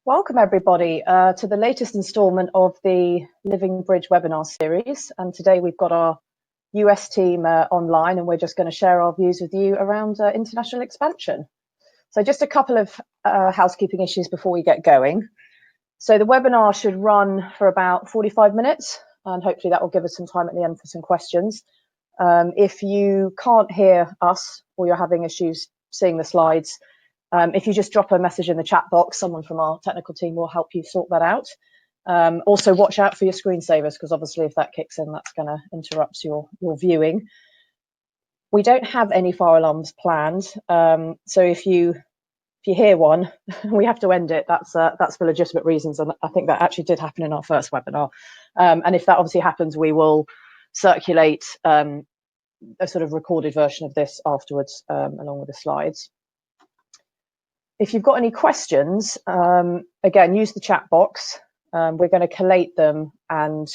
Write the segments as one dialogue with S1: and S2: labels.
S1: Welcome everybody to the latest instalment of the Livingbridge webinar series. And today we've got our US team online, and we're just going to share our views with you around international expansion. So just a couple of housekeeping issues before we get going. So the webinar should run for about 45 minutes, and hopefully that will give us some time at the end for some questions. If you can't hear us or you're having issues seeing the slides, if you just drop a message in the chat box, someone from our technical team will help you sort that out. Also watch out for your screensavers, because obviously if that kicks in, that's going to interrupt your viewing. We don't have any fire alarms planned, so if you hear one, we have to end it. That's for legitimate reasons, and I think that actually did happen in our first webinar. And if that obviously happens, we will circulate a sort of recorded version of this afterwards, along with the slides. If you've got any questions, again, use the chat box. We're going to collate them and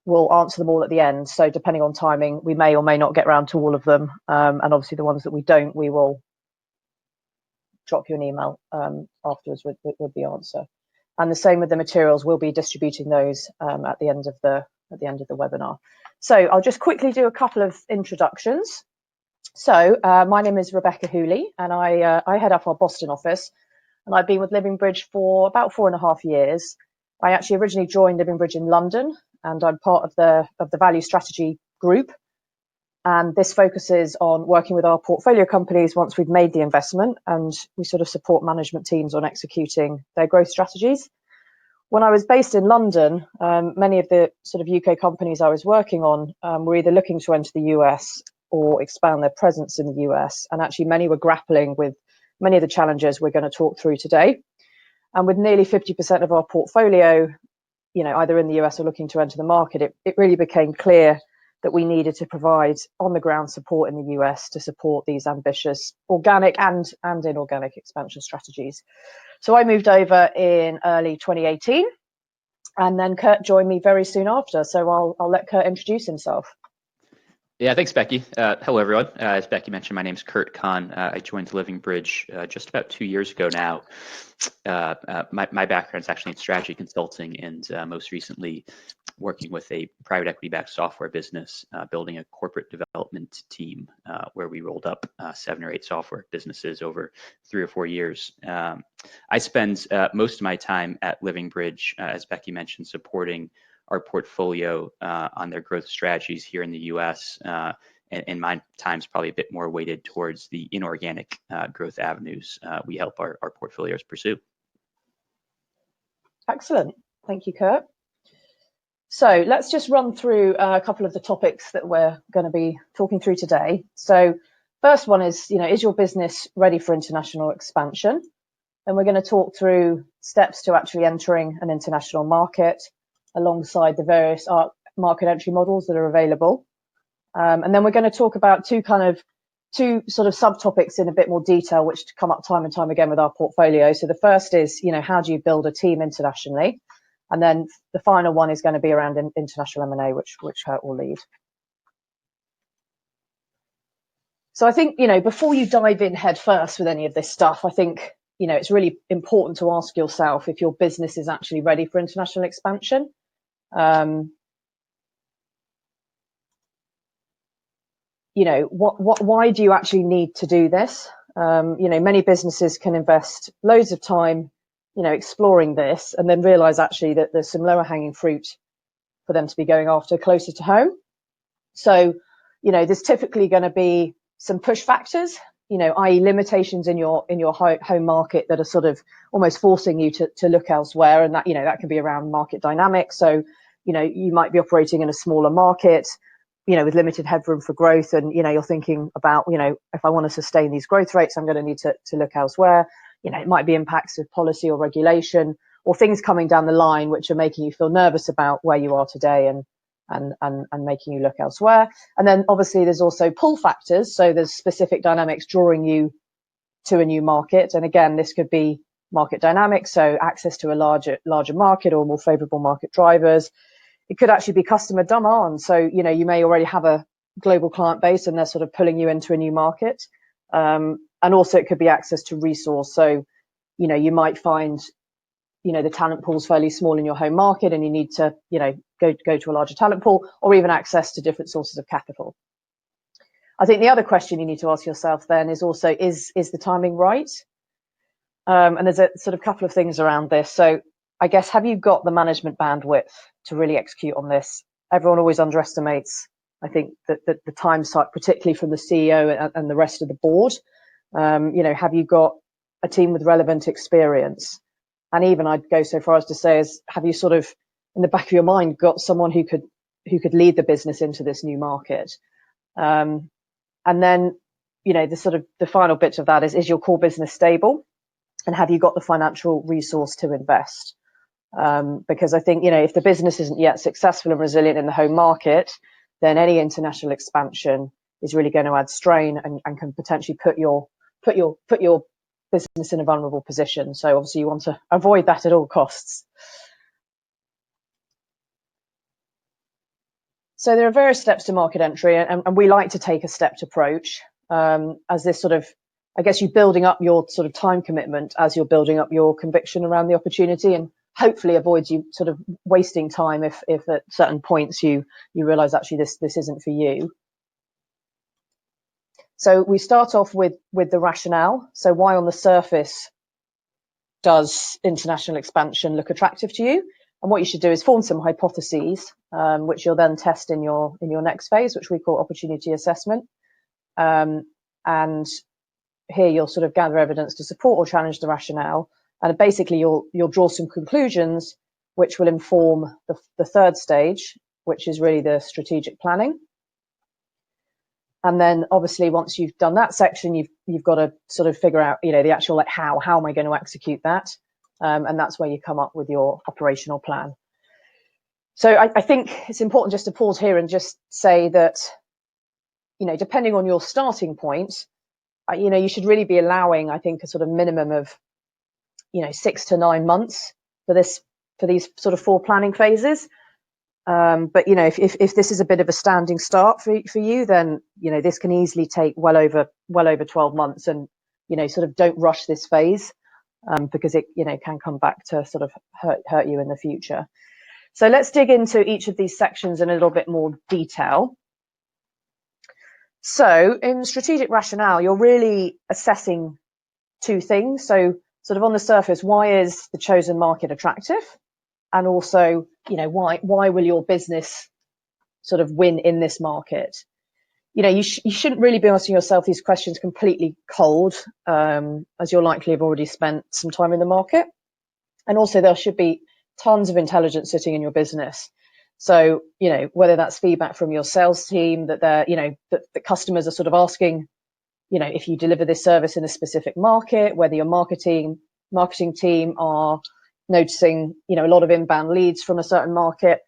S1: we'll answer them all at the end. So depending on timing, we may or may not get around to all of them. And obviously the ones that we don't, we will drop you an email afterwards with the answer. And the same with the materials. We'll be distributing those at the end of the webinar. So I'll just quickly do a couple of introductions. So my name is Rebecca Hooley, and I head up our Boston office, and I've been with Livingbridge for about 4.5 years. I actually originally joined Livingbridge in London, and I'm part of the value strategy group. And this focuses on working with our portfolio companies once we've made the investment, and we sort of support management teams on executing their growth strategies. When I was based in London, many of the sort of UK companies I was working on were either looking to enter the US or expand their presence in the US. And actually many were grappling with many of the challenges we're going to talk through today. And with nearly 50% of our portfolio, either in the US or looking to enter the market, it really became clear that we needed to provide on the ground support in the US to support these ambitious organic and inorganic expansion strategies. So I moved over in early 2018, and then Kurt joined me very soon after. So I'll let Kurt introduce himself.
S2: Yeah, thanks, Becky. Hello, everyone. As Becky mentioned, my name is Kurt Kahn. I joined Livingbridge just about 2 years ago now. My background is actually in strategy consulting, and most recently working with a private equity-backed software business, building a corporate development team where we rolled up 7 or 8 software businesses over 3 or 4 years. I spend most of my time at Livingbridge, as Becky mentioned, supporting our portfolio on their growth strategies here in the US, and my time's probably a bit more weighted towards the inorganic growth avenues we help our portfolios pursue.
S1: Excellent. Thank you, Kurt. So let's just run through a couple of the topics that we're going to be talking through today. So first one is, is your business ready for international expansion? And we're going to talk through steps to actually entering an international market, alongside the various market entry models that are available. And then we're going to talk about two sort of subtopics in a bit more detail, which come up time and time again with our portfolio. So the first is, how do you build a team internationally? And then the final one is going to be around international M&A, which Kurt will lead. So I think, before you dive in head first with any of this stuff, I think, it's really important to ask yourself if your business is actually ready for international expansion. Why do you actually need to do this? Many businesses can invest loads of time, exploring this, and then realize actually that there's some lower hanging fruit for them to be going after closer to home. So, there's typically going to be some push factors, i.e. limitations in your home market that are sort of almost forcing you to look elsewhere. And that, that can be around market dynamics. So, you might be operating in a smaller market, with limited headroom for growth. And, you're thinking about, if I want to sustain these growth rates, I'm going to need to look elsewhere. It might be impacts of policy or regulation, or things coming down the line which are making you feel nervous about where you are today and making you look elsewhere. And then obviously there's also pull factors. So there's specific dynamics drawing you to a new market. And again, this could be market dynamics, so access to a larger market or more favorable market drivers. It could actually be customer demand. So, you may already have a global client base and they're sort of pulling you into a new market. And also it could be access to resource. So, you might find the talent pool's fairly small in your home market and you need to, go to a larger talent pool, or even access to different sources of capital. I think the other question you need to ask yourself then is also, is the timing right? And there's a sort of couple of things around this. So I guess, have you got the management bandwidth to really execute on this? Everyone always underestimates, I think, that the time side, particularly from the CEO and the rest of the board. Have you got a team with relevant experience? And even I'd go so far as to say, have you sort of in the back of your mind got someone who could lead the business into this new market? And then, the final bit of that is your core business stable? And have you got the financial resource to invest? Because I think, if the business isn't yet successful and resilient in the home market, then any international expansion is really going to add strain and can potentially put your business in a vulnerable position. So obviously you want to avoid that at all costs. So there are various steps to market entry, and we like to take a stepped approach, as this sort of, I guess, you're building up your sort of time commitment as you're building up your conviction around the opportunity, and hopefully avoids you sort of wasting time if at certain points you realize actually this isn't for you. So we start off with the rationale. So why on the surface does international expansion look attractive to you? And what you should do is form some hypotheses, which you'll then test in your next phase, which we call opportunity assessment. And here you'll sort of gather evidence to support or challenge the rationale. And basically you'll draw some conclusions which will inform the third stage, which is really the strategic planning. And then obviously once you've done that section, you've got to sort of figure out, the actual how am I going to execute that? And that's where you come up with your operational plan. So I think it's important just to pause here and just say that, depending on your starting point, you should really be allowing, I think, a sort of minimum of, 6 to 9 months for these sort of 4 planning phases. But if this is a bit of a standing start for you, then this can easily take well over 12 months, and sort of don't rush this phase, because it can come back to sort of hurt you in the future. So let's dig into each of these sections in a little bit more detail. So in strategic rationale, you're really assessing 2 things. So sort of on the surface, why is the chosen market attractive? And also, why will your business sort of win in this market? You shouldn't really be asking yourself these questions completely cold, as you'll likely have already spent some time in the market. And also there should be tons of intelligence sitting in your business. So, whether that's feedback from your sales team that that the customers are sort of asking, if you deliver this service in a specific market, whether your marketing team are noticing, a lot of inbound leads from a certain market.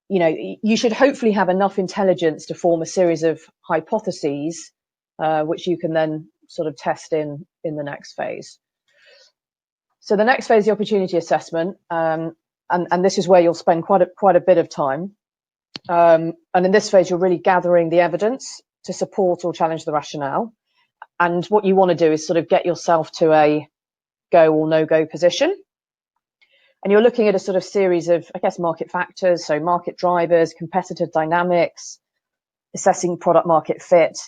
S1: You should hopefully have enough intelligence to form a series of hypotheses, which you can then sort of test in the next phase. So the next phase, the opportunity assessment, and this is where you'll spend quite a bit of time. And in this phase, you're really gathering the evidence to support or challenge the rationale. And what you want to do is sort of get yourself to a go or no-go position. And you're looking at a sort of series of, I guess, market factors, so market drivers, competitive dynamics, assessing product market fit.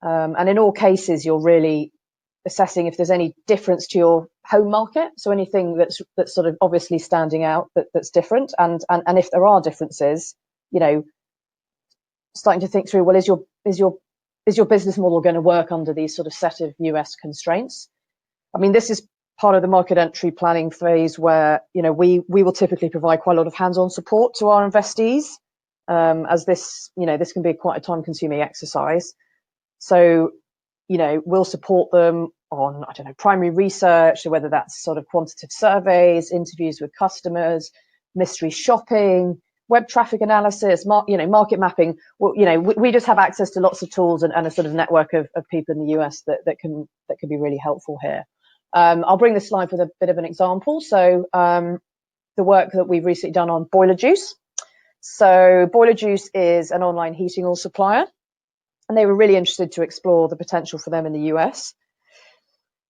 S1: And in all cases, you're really assessing if there's any difference to your home market. So anything that's sort of obviously standing out that's different. And if there are differences, starting to think through, well, is your business model going to work under these sort of set of US constraints? I mean, this is part of the market entry planning phase where, we will typically provide quite a lot of hands-on support to our investees, as this can be quite a time-consuming exercise. So, we'll support them on, primary research, whether that's sort of quantitative surveys, interviews with customers, mystery shopping, web traffic analysis, market mapping. Well, we just have access to lots of tools and a sort of network of people in the US that can be really helpful here. I'll bring this slide with a bit of an example. So the work that we've recently done on Boiler Juice. So Boiler Juice is an online heating oil supplier, and they were really interested to explore the potential for them in the US.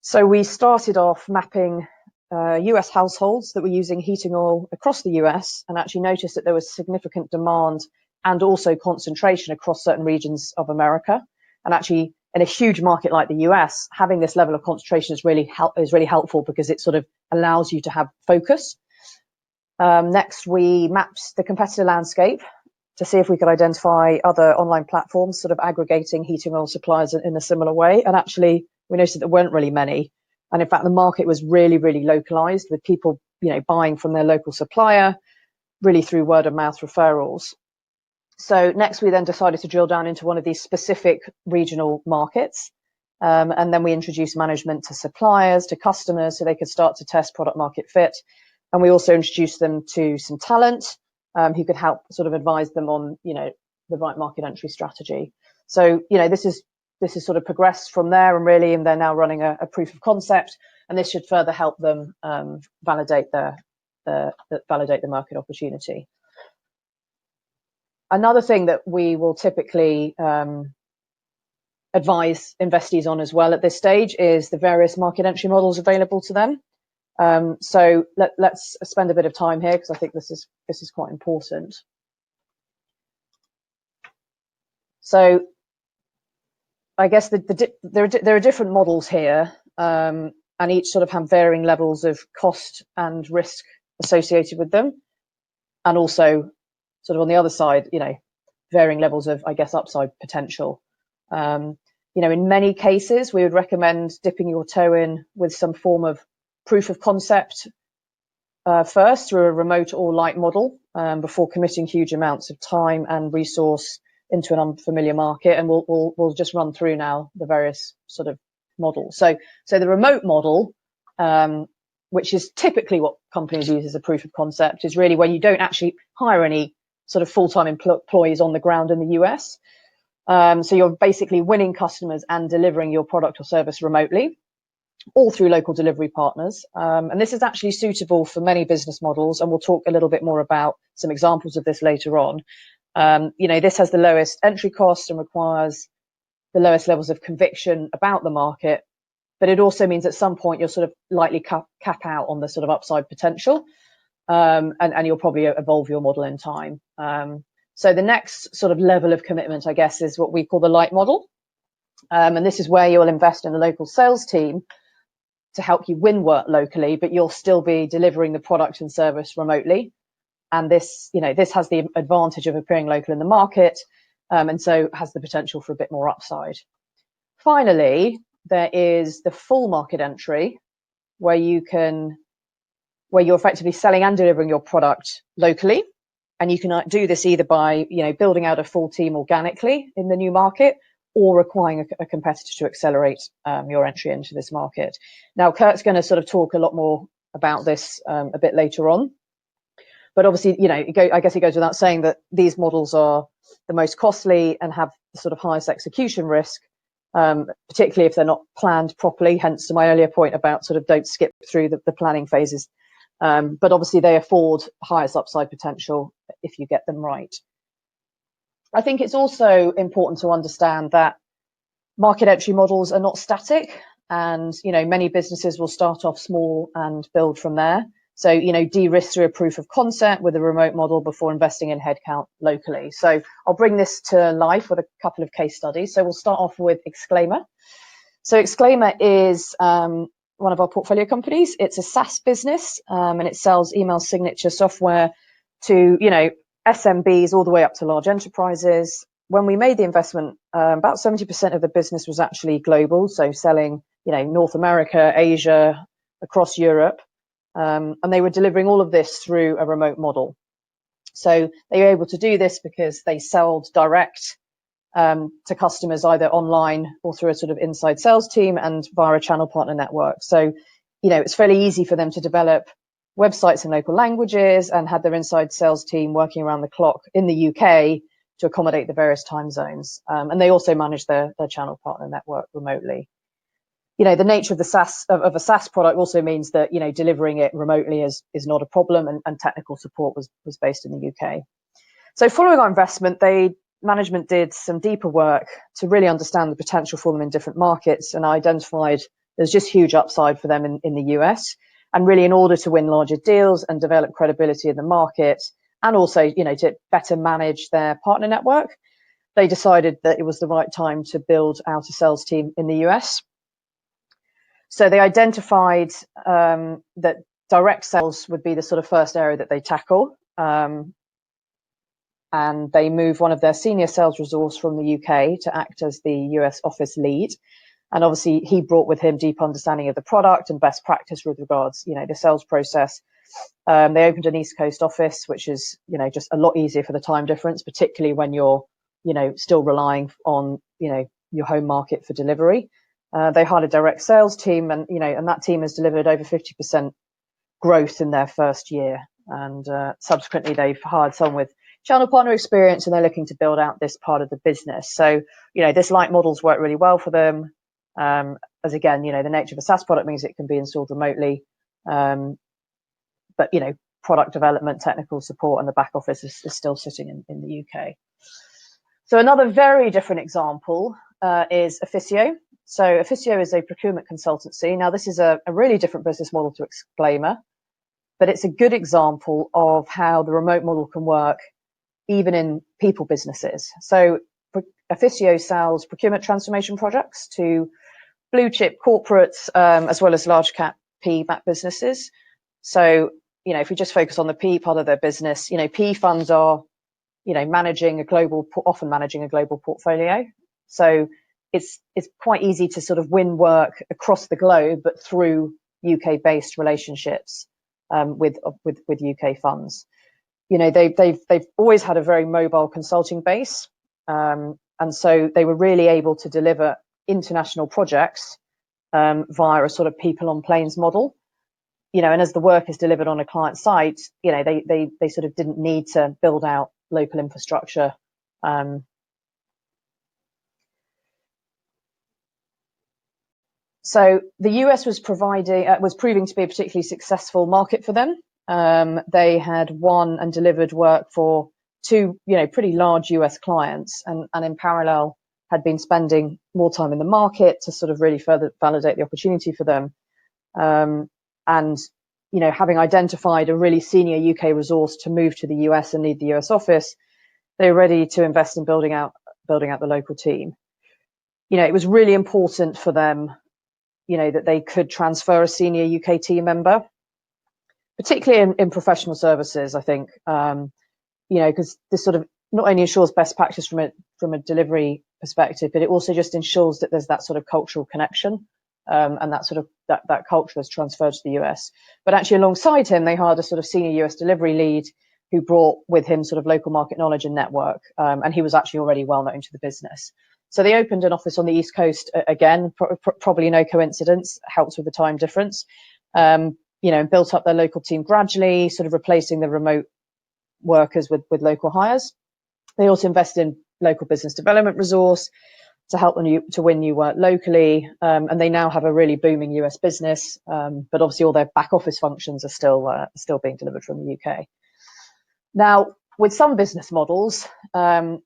S1: So we started off mapping US households that were using heating oil across the US and actually noticed that there was significant demand and also concentration across certain regions of America. And actually, in a huge market like the US, having this level of concentration is really helpful because it sort of allows you to have focus. Next, we mapped the competitor landscape to see if we could identify other online platforms sort of aggregating heating oil suppliers in a similar way. And actually, we noticed that there weren't really many. And in fact, the market was really, really localized with people, buying from their local supplier, really through word of mouth referrals. So next, we then decided to drill down into one of these specific regional markets. And then we introduced management to suppliers, to customers, so they could start to test product market fit. And we also introduced them to some talent who could help sort of advise them on, the right market entry strategy. So, this is sort of progressed from there, and they're now running a proof of concept, and this should further help them validate the market opportunity. Another thing that we will typically advise investees on as well at this stage is the various market entry models available to them. So let's spend a bit of time here because I think this is quite important. So I guess there are different models here, and each sort of have varying levels of cost and risk associated with them, and also sort of on the other side, varying levels of, I guess, upside potential. In many cases, we would recommend dipping your toe in with some form of proof of concept first through a remote or light model before committing huge amounts of time and resource into an unfamiliar market. And we'll just run through now the various sort of models. So the remote model, which is typically what companies use as a proof of concept, is really when you don't actually hire any sort of full-time employees on the ground in the US. So you're basically winning customers and delivering your product or service remotely, all through local delivery partners. And this is actually suitable for many business models, and we'll talk a little bit more about some examples of this later on. This has the lowest entry cost and requires the lowest levels of conviction about the market, but it also means at some point you'll sort of likely cap out on the sort of upside potential, and you'll probably evolve your model in time. So the next sort of level of commitment, I guess, is what we call the light model. And this is where you'll invest in a local sales team to help you win work locally, but you'll still be delivering the product and service remotely. And this has the advantage of appearing local in the market, and so has the potential for a bit more upside. Finally, there is the full market entry, where you're effectively selling and delivering your product locally. And you can do this either by, building out a full team organically in the new market, or requiring a competitor to accelerate your entry into this market. Now, Kurt's going to sort of talk a lot more about this a bit later on. But obviously, I guess it goes without saying that these models are the most costly and have the sort of highest execution risk, particularly if they're not planned properly, hence to my earlier point about sort of don't skip through the planning phases. But obviously, they afford highest upside potential if you get them right. I think it's also important to understand that market entry models are not static, and many businesses will start off small and build from there. So de-risk through a proof of concept with a remote model before investing in headcount locally. So I'll bring this to life with a couple of case studies. So we'll start off with Exclaimer. So Exclaimer is one of our portfolio companies. It's a SaaS business, and it sells email signature software to SMBs all the way up to large enterprises. When we made the investment, about 70% of the business was actually global, so selling North America, Asia, across Europe, and they were delivering all of this through a remote model. So they were able to do this because they sold direct to customers either online or through a sort of inside sales team and via a channel partner network. So it's fairly easy for them to develop websites in local languages and had their inside sales team working around the clock in the UK to accommodate the various time zones. And they also manage their channel partner network remotely. The nature of a SaaS product also means that delivering it remotely is not a problem, and technical support was based in the UK. So following our investment, management did some deeper work to really understand the potential for them in different markets, and identified there's just huge upside for them in the US. And really, in order to win larger deals and develop credibility in the market, and also, to better manage their partner network, they decided that it was the right time to build out a sales team in the US. So they identified that direct sales would be the sort of first area that they tackle. And they move one of their senior sales resource from the UK to act as the US office lead. And obviously, he brought with him deep understanding of the product and best practice with regards, the sales process. They opened an East Coast office, which is, just a lot easier for the time difference, particularly when you're, still relying on, your home market for delivery. They hired a direct sales team, and that team has delivered over 50% growth in their first year. And subsequently, they've hired someone with channel partner experience, and they're looking to build out this part of the business. So, this light model's worked really well for them. As again, the nature of a SaaS product means it can be installed remotely. But, product development, technical support, and the back office is still sitting in the UK. So another very different example is Officio. So Officio is a procurement consultancy. Now, this is a really different business model to Exclaimer, but it's a good example of how the remote model can work even in people businesses. So Officio sells procurement transformation projects to blue chip corporates, as well as large cap PE-backed businesses. So, if we just focus on the PE part of their business, PE funds are, often managing a global portfolio. So it's quite easy to sort of win work across the globe, but through UK-based relationships with UK funds. They've always had a very mobile consulting base, and so they were really able to deliver international projects via a sort of people on planes model. And as the work is delivered on a client site, they sort of didn't need to build out local infrastructure. So the US was proving to be a particularly successful market for them. They had won and delivered work for two, pretty large US clients, and in parallel had been spending more time in the market to sort of really further validate the opportunity for them. And, having identified a really senior UK resource to move to the US and lead the US office, they were ready to invest in building out the local team. It was really important for them, that they could transfer a senior UK team member, particularly in professional services, I think, because this sort of not only ensures best practice from a delivery perspective, but it also just ensures that there's that sort of cultural connection. And that sort of that culture is transferred to the US. But actually, alongside him, they hired a sort of senior US delivery lead who brought with him sort of local market knowledge and network. And he was actually already well known to the business. So they opened an office on the East Coast again, probably no coincidence, helps with the time difference. Built up their local team gradually, sort of replacing the remote workers with local hires. They also invested in local business development resource to help them to win new work locally. And they now have a really booming US business, but obviously all their back office functions are still being delivered from the UK. Now, with some business models, that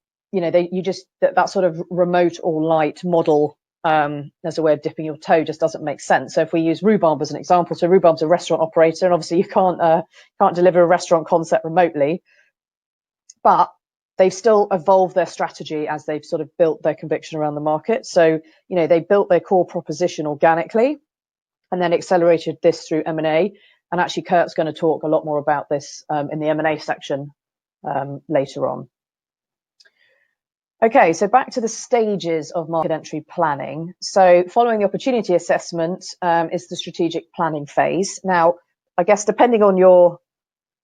S1: sort of remote or light model as a way of dipping your toe just doesn't make sense. So if we use Rhubarb as an example, so Rhubarb's a restaurant operator, and obviously you can't deliver a restaurant concept remotely, but they've still evolved their strategy as they've sort of built their conviction around the market. So, they built their core proposition organically and then accelerated this through M&A. And actually, Kurt's going to talk a lot more about this in the M&A section later on. Okay, so back to the stages of market entry planning. So following the opportunity assessment is the strategic planning phase. Now, I guess depending on your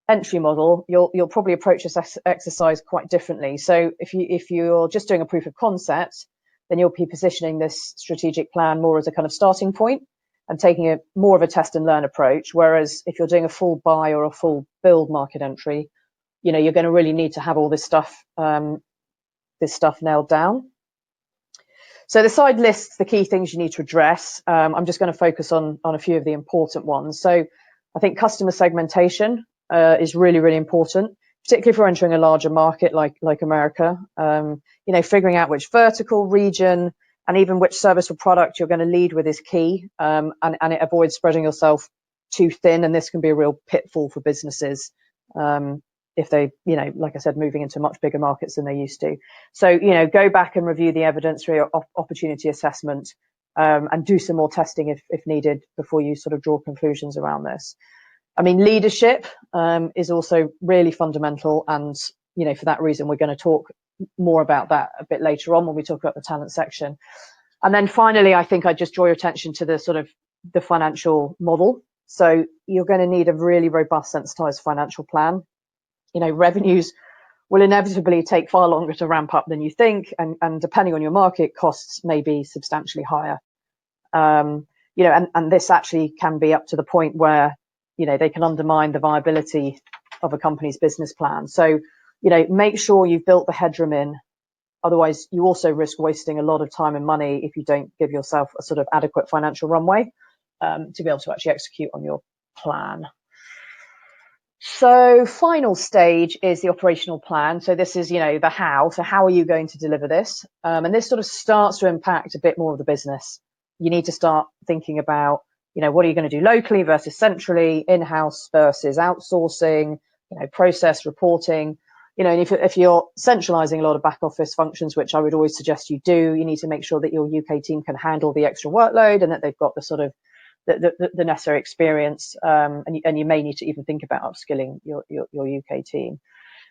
S1: entry model, you'll probably approach this exercise quite differently. So if you're just doing a proof of concept, then you'll be positioning this strategic plan more as a kind of starting point and taking more of a test and learn approach. Whereas if you're doing a full buy or a full build market entry, you're going to really need to have all this stuff nailed down. So the side lists the key things you need to address. I'm just going to focus on a few of the important ones. So I think customer segmentation is really, really important, particularly if we're entering a larger market like America. Figuring out which vertical, region, and even which service or product you're going to lead with is key, and it avoids spreading yourself too thin, and this can be a real pitfall for businesses if they, like I said, moving into much bigger markets than they used to. So, go back and review the evidence through your opportunity assessment, and do some more testing if needed before you sort of draw conclusions around this. I mean, leadership is also really fundamental, and for that reason, we're going to talk more about that a bit later on when we talk about the talent section. And then finally, I think I just draw your attention to the sort of the financial model. So you're going to need a really robust, sensitized financial plan. Revenues will inevitably take far longer to ramp up than you think, and depending on your market, costs may be substantially higher. And this actually can be up to the point where they can undermine the viability of a company's business plan. So make sure you've built the headroom in. Otherwise, you also risk wasting a lot of time and money if you don't give yourself a sort of adequate financial runway to be able to actually execute on your plan. So final stage is the operational plan. So this is, the how. So how are you going to deliver this? And this sort of starts to impact a bit more of the business. You need to start thinking about, what are you going to do locally versus centrally, in-house versus outsourcing, process reporting. And if you're centralizing a lot of back office functions, which I would always suggest you do, you need to make sure that your UK team can handle the extra workload and that they've got the sort of the necessary experience, and you may need to even think about upskilling your UK team.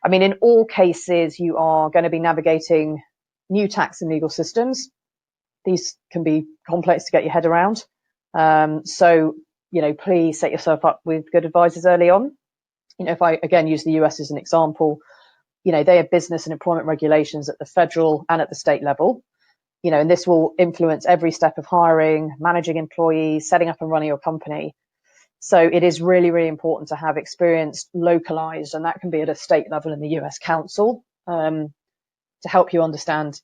S1: I mean, in all cases, you are going to be navigating new tax and legal systems. These can be complex to get your head around. So, please set yourself up with good advisors early on. If I, again, use the US as an example, they have business and employment regulations at the federal and at the state level. And this will influence every step of hiring, managing employees, setting up and running your company. So it is really, really important to have experienced localized, and that can be at a state level in the US Council, to help you understand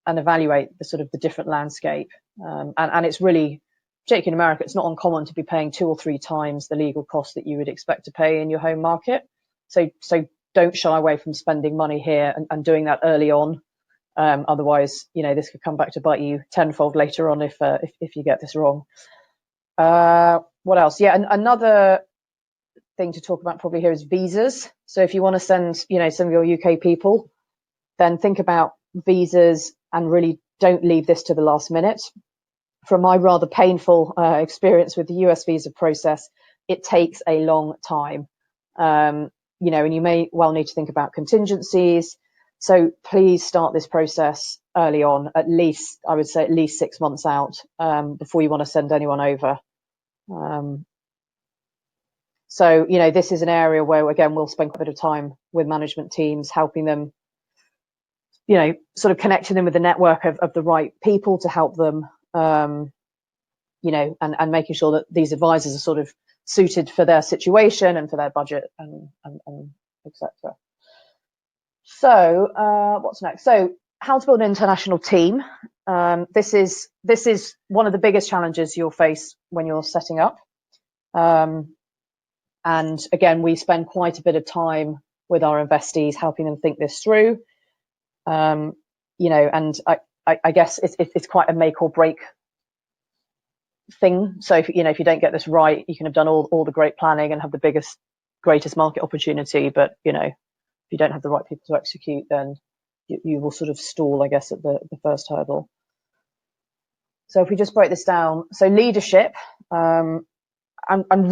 S1: and evaluate the sort of the different landscape. And it's really, particularly in America, it's not uncommon to be paying 2 or 3 times the legal cost that you would expect to pay in your home market. So don't shy away from spending money here and doing that early on. Otherwise, this could come back to bite you tenfold later on if you get this wrong. What else? Yeah, and another thing to talk about probably here is visas. So if you want to send, some of your UK people, then think about visas and really don't leave this to the last minute. From my rather painful experience with the US visa process, it takes a long time. And you may well need to think about contingencies. So please start this process early on, at least 6 months out, before you want to send anyone over. So, this is an area where, again, we'll spend quite a bit of time with management teams, helping them, sort of connecting them with the network of the right people to help them, and making sure that these advisors are sort of suited for their situation and for their budget and etc. So what's next? So how to build an international team. This is one of the biggest challenges you'll face when you're setting up. And again, we spend quite a bit of time with our investees helping them think this through. And I guess it's quite a make or break thing. So if you don't get this right, you can have done all the great planning and have the greatest market opportunity, but if you don't have the right people to execute, then you will sort of stall, I guess, at the first hurdle. So if we just break this down, so leadership, and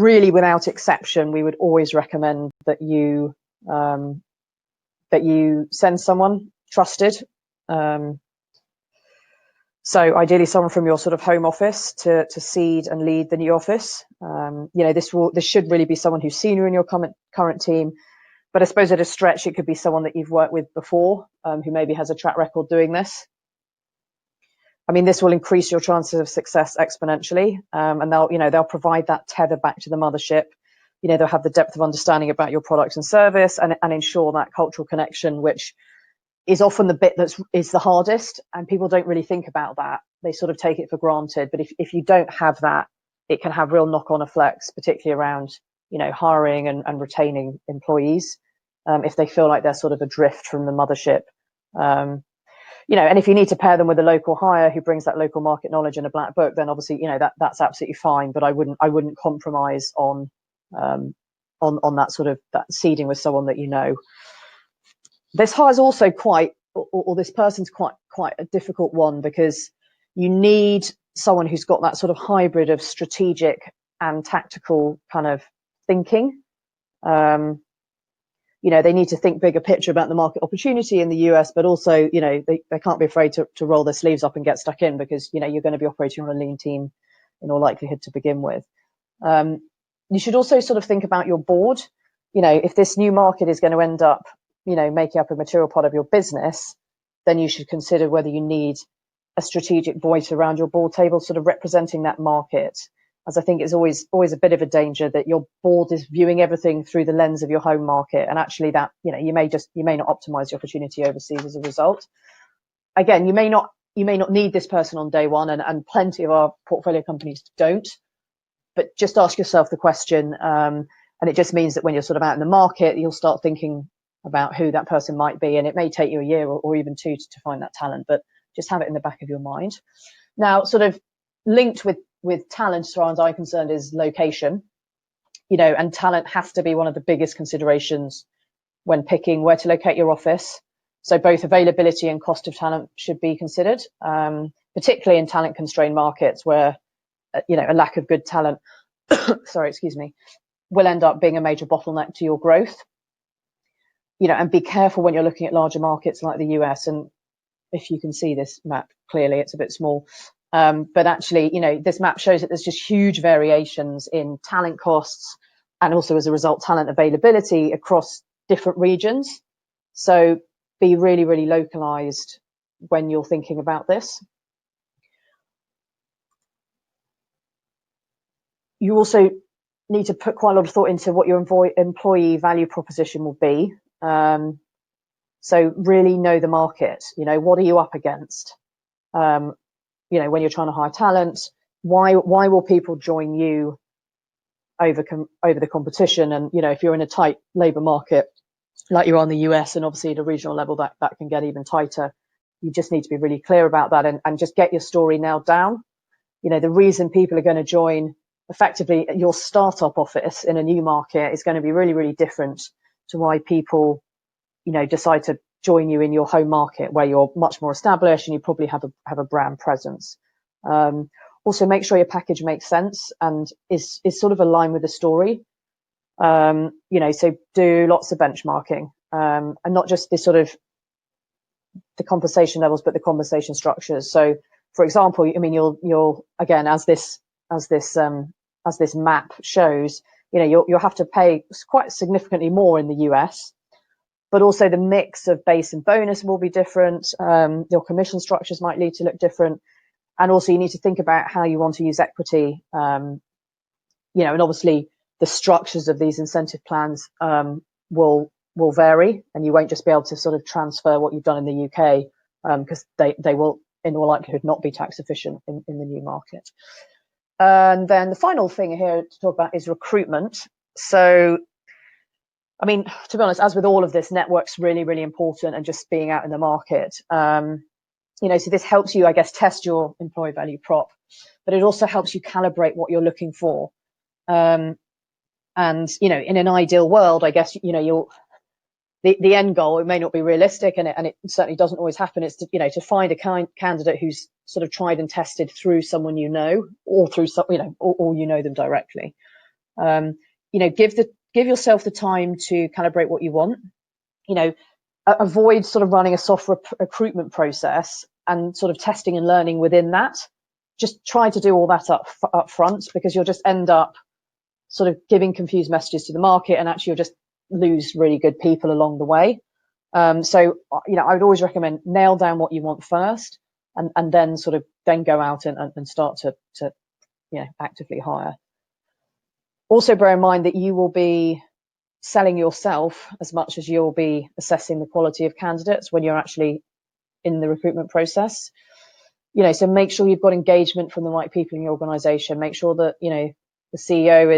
S1: really without exception, we would always recommend that you send someone trusted. So ideally someone from your sort of home office to seed and lead the new office. This should really be someone who's senior in your current team, but I suppose at a stretch, it could be someone that you've worked with before, who maybe has a track record doing this. I mean, this will increase your chances of success exponentially, and they'll provide that tether back to the mothership. They'll have the depth of understanding about your product and service, and ensure that cultural connection, which is often the bit is the hardest, and people don't really think about that. They sort of take it for granted. But if you don't have that, it can have real knock-on effects, particularly around hiring and retaining employees, if they feel like they're sort of adrift from the mothership. and if you need to pair them with a local hire who brings that local market knowledge and a black book, then obviously, that's absolutely fine. But I wouldn't compromise on that sort of that seeding with someone that you know. This hire's also or this person's quite a difficult one, because you need someone who's got that sort of hybrid of strategic and tactical kind of thinking. They need to think bigger picture about the market opportunity in the US, but also, they can't be afraid to roll their sleeves up and get stuck in, because, you're going to be operating on a lean team in all likelihood to begin with. You should also sort of think about your board. If this new market is going to end up, making up a material part of your business, then you should consider whether you need a strategic voice around your board table, sort of representing that market. As I think it's always a bit of a danger that your board is viewing everything through the lens of your home market, and actually that you may not optimize the opportunity overseas as a result. Again, you may not need this person on day one, and plenty of our portfolio companies don't. But just ask yourself the question, and it just means that when you're sort of out in the market, you'll start thinking about who that person might be, and it may take you a year or even two to find that talent, but just have it in the back of your mind. Now, sort of linked with talent, as far as I'm concerned, is location. And talent has to be one of the biggest considerations when picking where to locate your office. So both availability and cost of talent should be considered, particularly in talent constrained markets where a lack of good talent will end up being a major bottleneck to your growth. And be careful when you're looking at larger markets like the US. And if you can see this map clearly, it's a bit small. But actually, this map shows that there's just huge variations in talent costs, and also as a result, talent availability across different regions. So be really, really localized when you're thinking about this. You also need to put quite a lot of thought into what your employee value proposition will be. So really know the market. What are you up against? When you're trying to hire talent, why will people join you over the competition? And if you're in a tight labour market like you're on the US, and obviously at a regional level that can get even tighter, you just need to be really clear about that and just get your story nailed down. The reason people are going to join effectively your startup office in a new market is going to be really, really different to why people decide to join you in your home market, where you're much more established and you probably have a brand presence. Also, make sure your package makes sense and is sort of aligned with the story. So do lots of benchmarking, and not just the sort of the compensation levels, but the compensation structures. So, for example, you'll again, as this map shows, you'll have to pay quite significantly more in the US. But also the mix of base and bonus will be different. Your commission structures might need to look different. And also you need to think about how you want to use equity. And obviously the structures of these incentive plans will vary, and you won't just be able to sort of transfer what you've done in the UK, because they will in all likelihood not be tax efficient in the new market. And then the final thing here to talk about is recruitment. So to be honest, as with all of this, network's really, really important, and just being out in the market. So this helps you, I guess, test your employee value prop, but it also helps you calibrate what you're looking for. And, in an ideal world, I guess, the end goal, it may not be realistic, and it certainly doesn't always happen. It's to find a candidate who's sort of tried and tested through someone or through some, or them directly. Give yourself the time to calibrate what you want. Avoid sort of running a soft recruitment process and sort of testing and learning within that. Just try to do all that up front, because you'll just end up sort of giving confused messages to the market, and actually you'll just lose really good people along the way. So I would always recommend nail down what you want first, and then go out and start to actively hire. Also bear in mind that you will be selling yourself as much as you'll be assessing the quality of candidates when you're actually in the recruitment process. So make sure you've got engagement from the right people in your organization. Make sure that, the CEO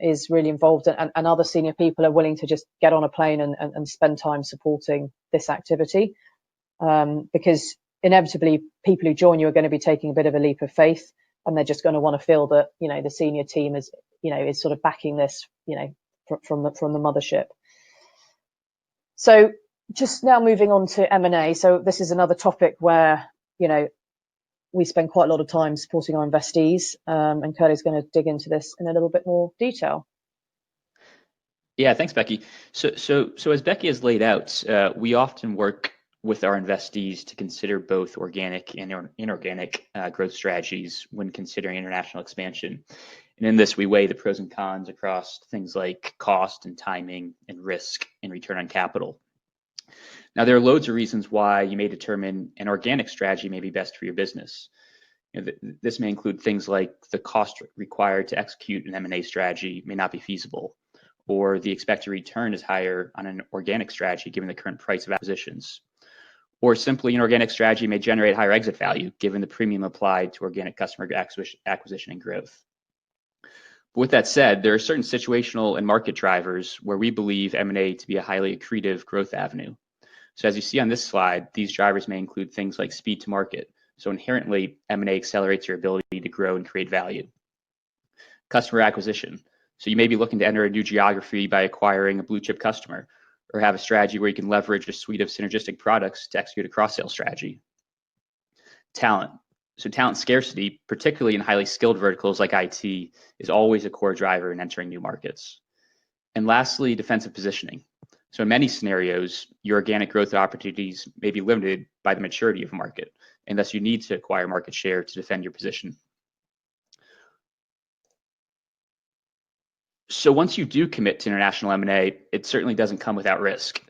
S1: is really involved, and other senior people are willing to just get on a plane and spend time supporting this activity. Because, inevitably people who join you are going to be taking a bit of a leap of faith, and they're just going to want to feel that, you know, the senior team is, you know, is sort of backing this, you know, from the mothership. So just now moving on to M&A. So this is another topic where, you know, we spend quite a lot of time supporting our investees, and Curly's going to dig into this in a little bit more detail.
S2: Yeah, thanks, Becky. So as Becky has laid out, we often work with our investees to consider both organic and inorganic growth strategies when considering international expansion. And in this, we weigh the pros and cons across things like cost and timing and risk and return on capital. Now, there are loads of reasons why you may determine an organic strategy may be best for your business. You know, this may include things like the cost required to execute an M&A strategy may not be feasible, or the expected return is higher on an organic strategy given the current price of acquisitions. Or simply an organic strategy may generate higher exit value given the premium applied to organic customer acquisition and growth. But with that said, there are certain situational and market drivers where we believe M&A to be a highly accretive growth avenue. So as you see on this slide, these drivers may include things like speed to market. So inherently, M&A accelerates your ability to grow and create value. Customer acquisition. So you may be looking to enter a new geography by acquiring a blue chip customer, or have a strategy where you can leverage a suite of synergistic products to execute a cross-sale strategy. Talent. So talent scarcity, particularly in highly skilled verticals like IT, is always a core driver in entering new markets. And lastly, defensive positioning. So in many scenarios, your organic growth opportunities may be limited by the maturity of a market, and thus you need to acquire market share to defend your position. So once you do commit to international M&A, it certainly doesn't come without risk.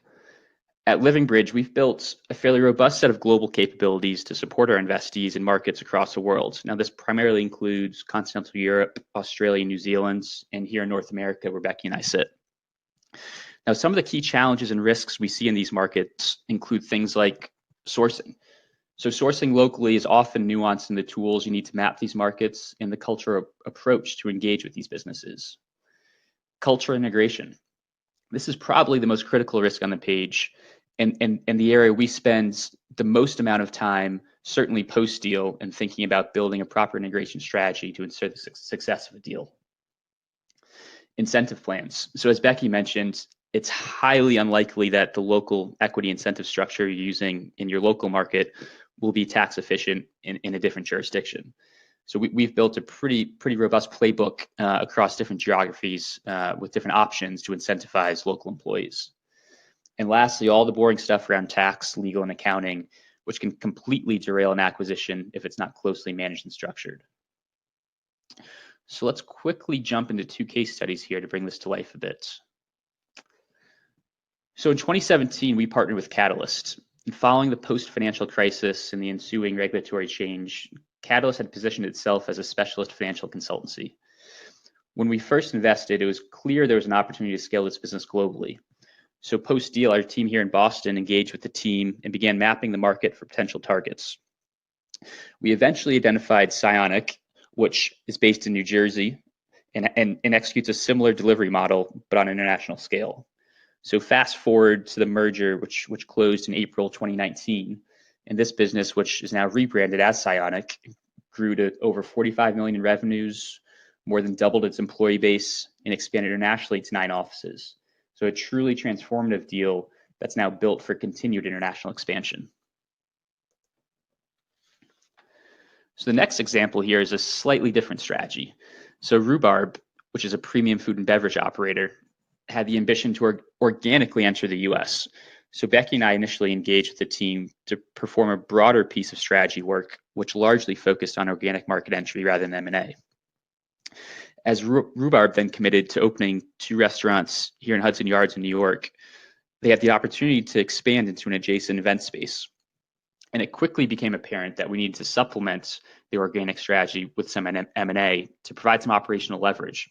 S2: At Livingbridge, we've built a fairly robust set of global capabilities to support our investees in markets across the world. Now, this primarily includes continental Europe, Australia, New Zealand, and here in North America, where Becky and I sit. Now, some of the key challenges and risks we see in these markets include things like sourcing. So sourcing locally is often nuanced in the tools you need to map these markets and the cultural approach to engage with these businesses. Culture integration. This is probably the most critical risk on the page, and the area we spend the most amount of time, certainly post-deal, and thinking about building a proper integration strategy to ensure the success of a deal. Incentive plans. So as Becky mentioned, it's highly unlikely that the local equity incentive structure you're using in your local market will be tax efficient in a different jurisdiction. So we've built a pretty robust playbook across different geographies with different options to incentivize local employees. And lastly, all the boring stuff around tax, legal, and accounting, which can completely derail an acquisition if it's not closely managed and structured. So let's quickly jump into two case studies here to bring this to life a bit. So in 2017, we partnered with Catalyst. And following the post-financial crisis and the ensuing regulatory change, Catalyst had positioned itself as a specialist financial consultancy. When we first invested, it was clear there was an opportunity to scale this business globally. So post-deal, our team here in Boston engaged with the team and began mapping the market for potential targets. We eventually identified Psionic, which is based in New Jersey and executes a similar delivery model, but on an international scale. So fast forward to the merger, which closed in April 2019, and this business, which is now rebranded as Psionic, grew to over 45 million in revenues, more than doubled its employee base, and expanded internationally to 9 offices. So a truly transformative deal that's now built for continued international expansion. So the next example here is a slightly different strategy. So Rhubarb, which is a premium food and beverage operator, had the ambition to organically enter the US. So Becky and I initially engaged with the team to perform a broader piece of strategy work, which largely focused on organic market entry rather than M&A. As Rhubarb then committed to opening 2 restaurants here in Hudson Yards in New York, they had the opportunity to expand into an adjacent event space. And it quickly became apparent that we needed to supplement the organic strategy with some M&A to provide some operational leverage.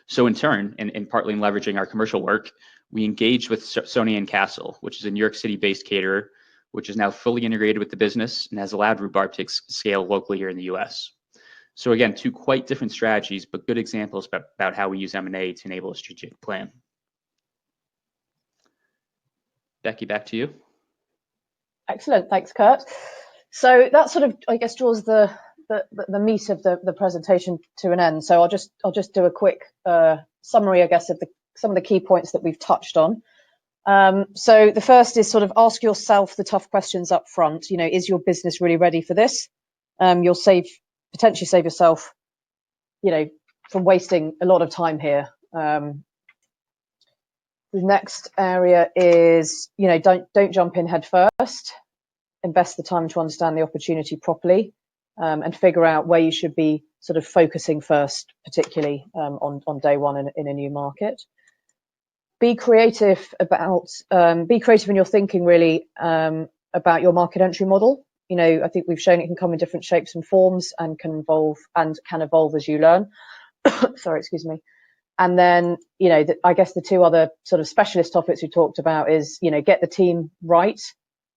S2: So in turn, and partly in leveraging our commercial work, we engaged with Sony and Castle, which is a New York City-based caterer, which is now fully integrated with the business and has allowed Rhubarb to scale locally here in the US. So again, 2 quite different strategies, but good examples about how we use M&A to enable a strategic plan. Becky, back to you.
S1: Excellent, thanks, Kurt. So that sort of, I guess, draws the meat of the presentation to an end. So I'll just do a quick summary, I guess, of some of the key points that we've touched on. So the first is sort of ask yourself the tough questions up front. You know, is your business really ready for this? You'll potentially save yourself, you know, from wasting a lot of time here. The next area is, you know, don't jump in head first. Invest the time to understand the opportunity properly, and figure out where you should be sort of focusing first, particularly on day one in a new market. Be creative in your thinking, really, about your market entry model. You know, I think we've shown it can come in different shapes and forms and can evolve as you learn. Sorry, excuse me. And then, you know, I guess the two other sort of specialist topics we talked about is, you know, get the team right.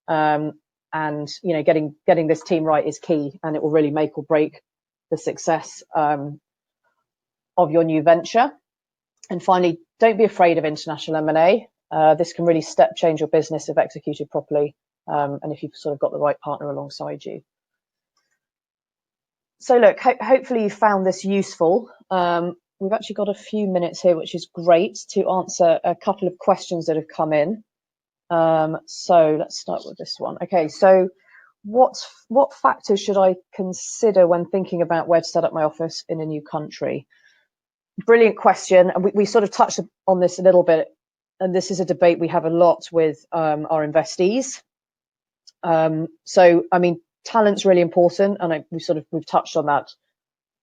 S1: And, you know, getting this team right is key, and it will really make or break the success of your new venture. And finally, don't be afraid of international M&A. This can really step change your business if executed properly, and if you've sort of got the right partner alongside you. So look, hopefully you found this useful. We've actually got a few minutes here, which is great, to answer a couple of questions that have come in. So let's start with this one. Okay, so what factors should I consider when thinking about where to set up my office in a new country? Brilliant question. And we sort of touched on this a little bit, and this is a debate we have a lot with our investees. So, I mean, talent's really important, and we've touched on that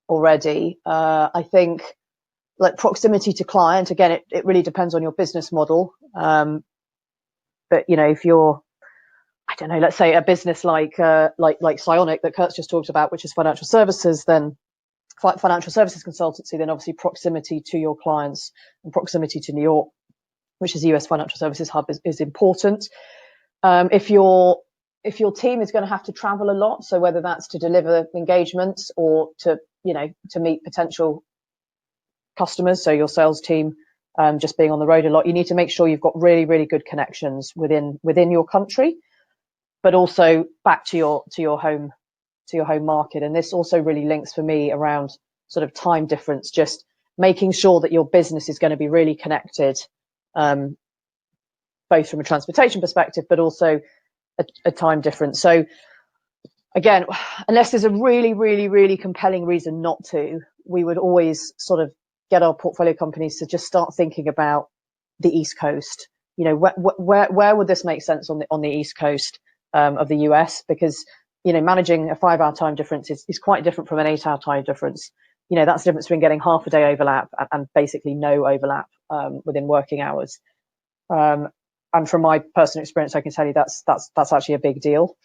S1: already. I think, like, proximity to client, again, it really depends on your business model. But, you know, if you're, I don't know, let's say a business like Psionic that Kurt's just talked about, which is financial services, then financial services consultancy, then obviously proximity to your clients and proximity to New York, which is the US financial services hub, is important. If your team is going to have to travel a lot, so whether that's to deliver engagements or to meet potential customers, so your sales team just being on the road a lot, you need to make sure you've got really, really good connections within your country, but also back to your home market. And this also really links for me around sort of time difference, just making sure that your business is going to be really connected, both from a transportation perspective, but also a time difference. So again, unless there's a really, really, really compelling reason not to, we would always sort of get our portfolio companies to just start thinking about the East Coast. You know, where would this make sense on the East Coast of the US? Because, you know, managing a 5-hour time difference is quite different from an 8-hour time difference. You know, that's the difference between getting half a day overlap and basically no overlap within working hours. And from my personal experience, I can tell you that's actually a big deal.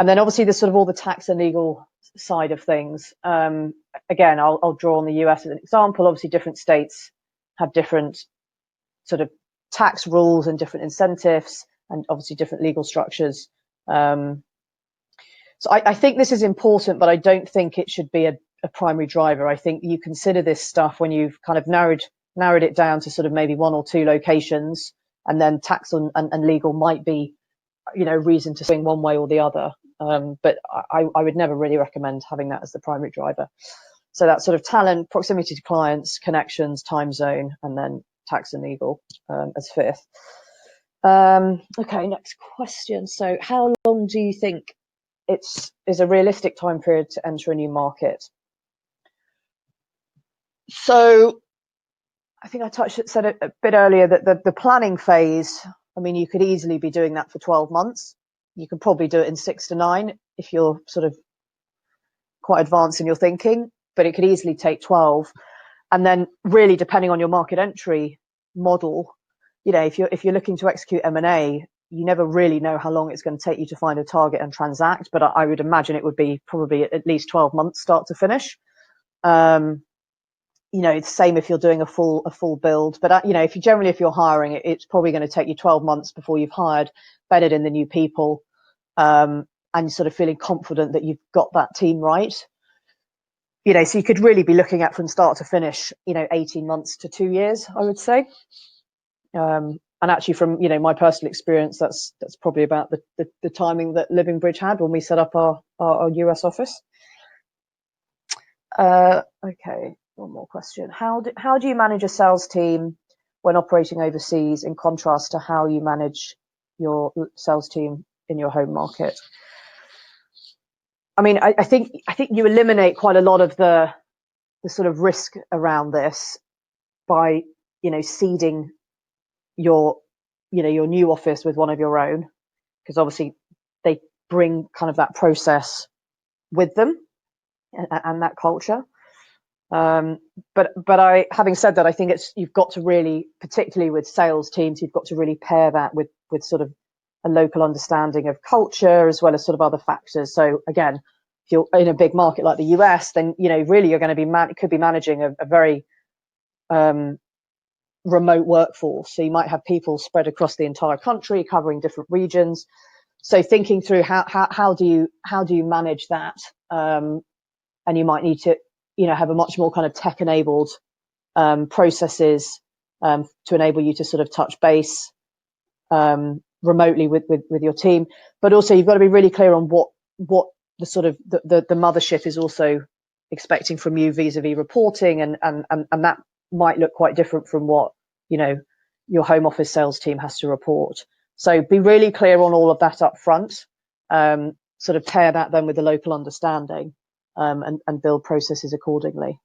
S1: And then obviously there's sort of all the tax and legal side of things. Again, I'll draw on the US as an example. Obviously, different states have different sort of tax rules and different incentives, and obviously different legal structures. So I think this is important, but I don't think it should be a primary driver. I think you consider this stuff when you've kind of narrowed it down to sort of maybe 1 or 2 locations, and then tax and legal might be, you know, reason to swing one way or the other. But I would never really recommend having that as the primary driver. So that's sort of talent, proximity to clients, connections, time zone, and then tax and legal as fifth. Okay, next question. So how long do you think is a realistic time period to enter a new market? So I think I said it a bit earlier that the planning phase, I mean, you could easily be doing that for 12 months. You could probably do it in 6 to 9 if you're sort of quite advanced in your thinking, but it could easily take 12. And then really depending on your market entry model, you know, if you're looking to execute M&A, you never really know how long it's going to take you to find a target and transact, but I would imagine it would be probably at least 12 months start to finish. You know, it's the same if you're doing a full build, but you know, if you're hiring, it's probably going to take you 12 months before you've hired, bedded in the new people, and sort of feeling confident that you've got that team right. You know, so you could really be looking at from start to finish, you know, 18 months to 2 years, I would say. And and actually from, you know, my personal experience, that's probably about the timing that Livingbridge had when we set up our US office. Okay, one more question. How do you manage a sales team when operating overseas, in contrast to how you manage your sales team in your home market? I mean, I think you eliminate quite a lot of the sort of risk around this by, you know, seeding your new office with one of your own, because obviously they bring kind of that process with them and that culture. But having said that, I think you've got to really, particularly with sales teams, you've got to really pair that with sort of a local understanding of culture as well as sort of other factors. So again, if you're in a big market like the US, then, you know, really you're going to be managing a very remote workforce. So you might have people spread across the entire country, covering different regions. So thinking through how do you manage that, and you might need to, you know, have a much more kind of tech enabled processes to enable you to sort of touch base remotely with your team. But also you've got to be really clear on what the sort of the mothership is also expecting from you vis-a-vis reporting, and that might look quite different from what, you know, your home office sales team has to report. So be really clear on all of that up front, sort of pair that then with the local understanding, and build processes accordingly.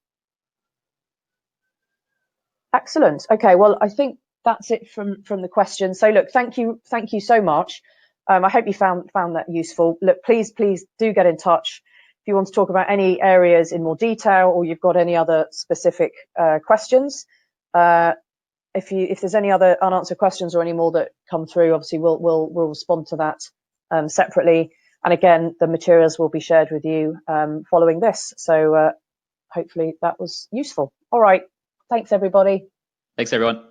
S1: Excellent. Okay, well, I think that's it from the questions. So look, thank you so much. I hope you found that useful. Look, please do get in touch if you want to talk about any areas in more detail, or you've got any other specific questions. If there's any other unanswered questions or any more that come through, obviously we'll respond to that separately. And again, the materials will be shared with you following this. So hopefully that was useful. All right. Thanks, everybody.
S2: Thanks, everyone.